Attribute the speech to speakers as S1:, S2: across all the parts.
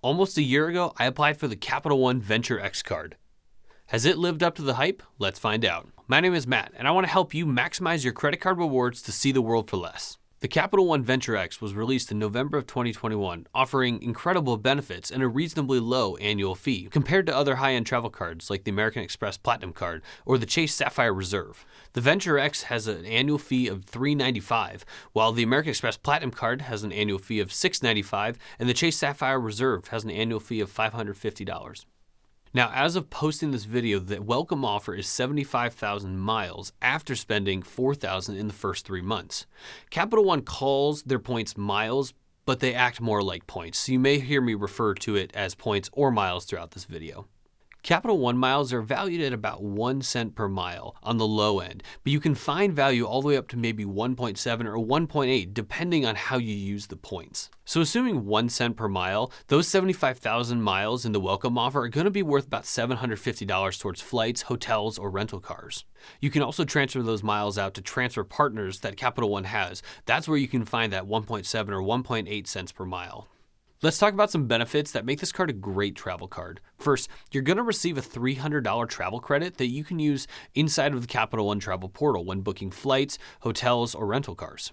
S1: Almost a year ago, I applied for the Capital One Venture X card. Has it lived up to the hype? Let's find out. My name is Matt, and I want to help you maximize your credit card rewards to see the world for less. The Capital One Venture X was released in November of 2021, offering incredible benefits and a reasonably low annual fee compared to other high-end travel cards like the American Express Platinum Card or the Chase Sapphire Reserve. The Venture X has an annual fee of $395, while the American Express Platinum Card has an annual fee of $695, and the Chase Sapphire Reserve has an annual fee of $550. Now, as of posting this video, the welcome offer is 75,000 miles after spending 4,000 in the first 3 months. Capital One calls their points miles, but they act more like points, so you may hear me refer to it as points or miles throughout this video. Capital One miles are valued at about 1 cent per mile on the low end, but you can find value all the way up to maybe 1.7 or 1.8 depending on how you use the points. So assuming 1 cent per mile, those 75,000 miles in the welcome offer are going to be worth about $750 towards flights, hotels, or rental cars. You can also transfer those miles out to transfer partners that Capital One has. That's where you can find that 1.7 or 1.8 cents per mile. Let's talk about some benefits that make this card a great travel card. First, you're going to receive a $300 travel credit that you can use inside of the Capital One travel portal when booking flights, hotels, or rental cars.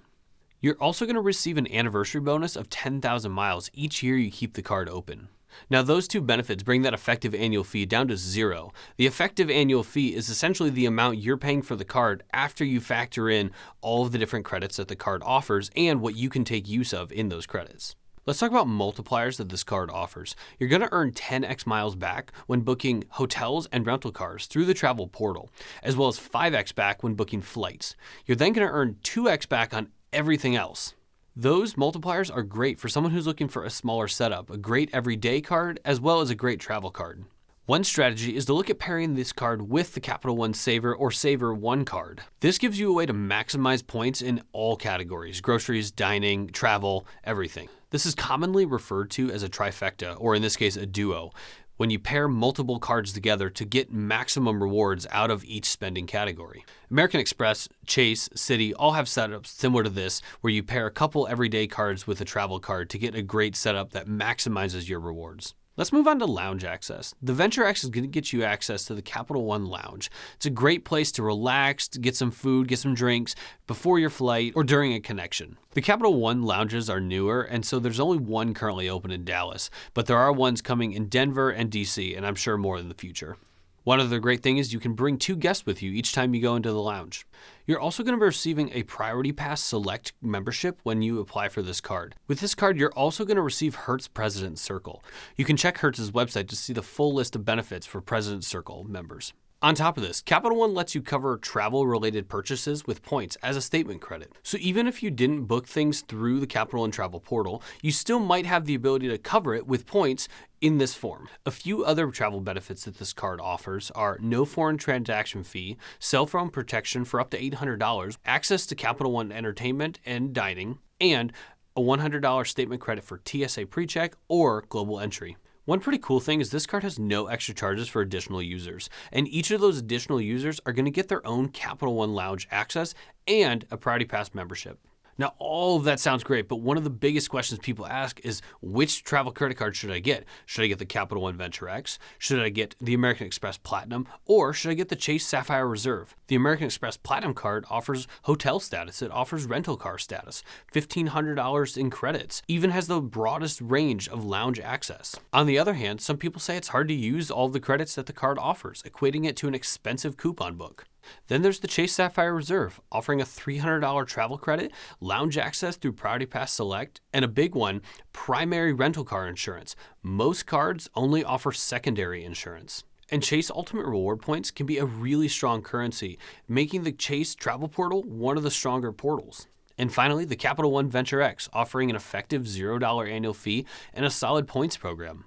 S1: You're also going to receive an anniversary bonus of 10,000 miles each year you keep the card open. Now, those two benefits bring that effective annual fee down to zero. The effective annual fee is essentially the amount you're paying for the card after you factor in all of the different credits that the card offers and what you can take use of in those credits. Let's talk about multipliers that this card offers. You're going to earn 10x miles back when booking hotels and rental cars through the travel portal, as well as 5x back when booking flights. You're then going to earn 2x back on everything else. Those multipliers are great for someone who's looking for a smaller setup, a great everyday card, as well as a great travel card. One strategy is to look at pairing this card with the Capital One Savor or Savor One card. This gives you a way to maximize points in all categories: groceries, dining, travel, everything. This is commonly referred to as a trifecta, or in this case, a duo, when you pair multiple cards together to get maximum rewards out of each spending category. American Express, Chase, Citi all have setups similar to this, where you pair a couple everyday cards with a travel card to get a great setup that maximizes your rewards. Let's move on to lounge access. The Venture X is going to get you access to the Capital One Lounge. It's a great place to relax, to get some food, get some drinks before your flight or during a connection. The Capital One lounges are newer, and so there's only one currently open in Dallas, but there are ones coming in Denver and DC, and I'm sure more in the future. One other great thing is you can bring 2 guests with you each time you go into the lounge. You're also going to be receiving a Priority Pass Select membership when you apply for this card. With this card, you're also going to receive Hertz President's Circle. You can check Hertz's website to see the full list of benefits for President's Circle members. On top of this, Capital One lets you cover travel-related purchases with points as a statement credit. So even if you didn't book things through the Capital One travel portal, you still might have the ability to cover it with points in this form. A few other travel benefits that this card offers are no foreign transaction fee, cell phone protection for up to $800, access to Capital One entertainment and dining, and a $100 statement credit for TSA PreCheck or global entry. One pretty cool thing is this card has no extra charges for additional users, and each of those additional users are going to get their own Capital One Lounge access and a Priority Pass membership. Now, all of that sounds great, but one of the biggest questions people ask is, which travel credit card should I get? Should I get the Capital One Venture X? Should I get the American Express Platinum? Or should I get the Chase Sapphire Reserve? The American Express Platinum card offers hotel status. It offers rental car status, $1,500 in credits, even has the broadest range of lounge access. On the other hand, some people say it's hard to use all the credits that the card offers, equating it to an expensive coupon book. Then there's the Chase Sapphire Reserve, offering a $300 travel credit, lounge access through Priority Pass Select, and a big one, primary rental car insurance. Most cards only offer secondary insurance. And Chase Ultimate Reward Points can be a really strong currency, making the Chase Travel Portal one of the stronger portals. And finally, the Capital One Venture X, offering an effective $0 annual fee and a solid points program.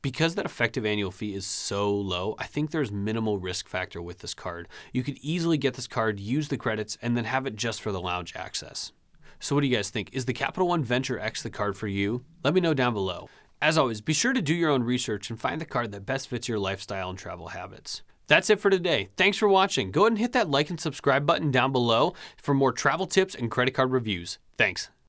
S1: Because that effective annual fee is so low, I think there's minimal risk factor with this card. You could easily get this card, use the credits, and then have it just for the lounge access. So what do you guys think? Is the Capital One Venture X the card for you? Let me know down below. As always, be sure to do your own research and find the card that best fits your lifestyle and travel habits. That's it for today. Thanks for watching. Go ahead and hit that like and subscribe button down below for more travel tips and credit card reviews. Thanks.